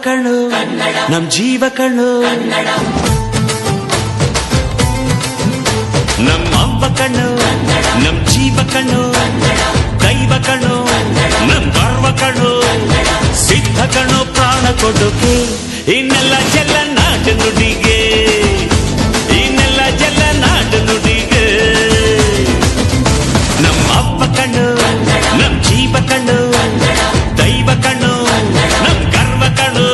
ಕಣ್ಣು ನಮ್ ಜೀವ ಕಣ್ಣು ನಮ್ಮ ಅವ್ವ ಕಣ್ಣು ನಮ್ ಜೀವ ಕಣ್ಣು ದೈವ ಕಣ್ಣು ನಮ್ ಗರ್ವ ಕಣ್ಣು ಸಿದ್ಧ ಕಣ್ಣು ಪ್ರಾಣ ಕೊಡುಗೆ ಇನ್ನೆಲ್ಲ ಜಲ ನಾಡು ನುಡಿಗೆ ಇನ್ನೆಲ್ಲ ಜಲ ನಾಡು ನುಡಿಗೆ ನಮ್ಮ ಅವ್ವ ಕಣ್ಣು ನಮ್ ಜೀವ ಕಣ್ಣು ದೈವ ಕಣ್ಣು ನಮ್ ಗರ್ವ ಕಣ್ಣು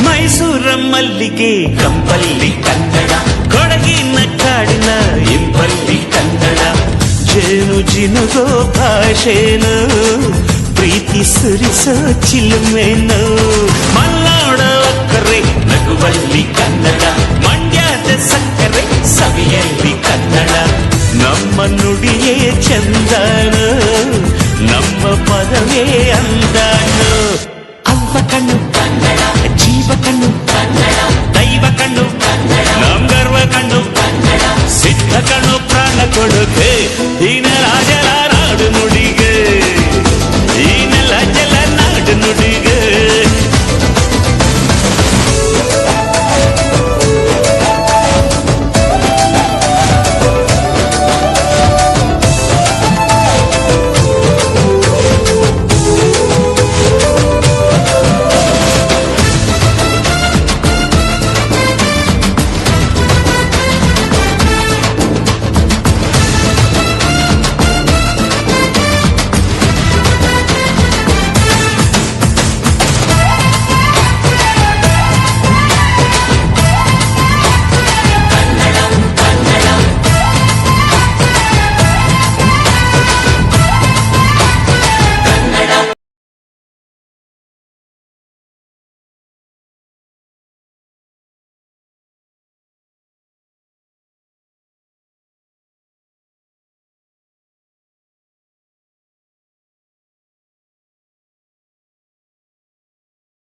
ಮೈಸೂರ ಮಲ್ಲಿಗೆ ಕಂಪಲ್ಲಿ ಕನ್ನಡ ಕೊಡಗಿನ ಕಾಡಿನ ಇಂಪಲ್ಲಿ ಕನ್ನಡ ಜೇನು ಜಿನುಗೋ ಭಾಷೆನು ಪ್ರೀತಿ ಸುರಿಸೋ ಚಿಲುಮೆನು ಮಲ್ನಾಡ ಕರೆ ನಗುವಲ್ಲಿ ಕನ್ನಡ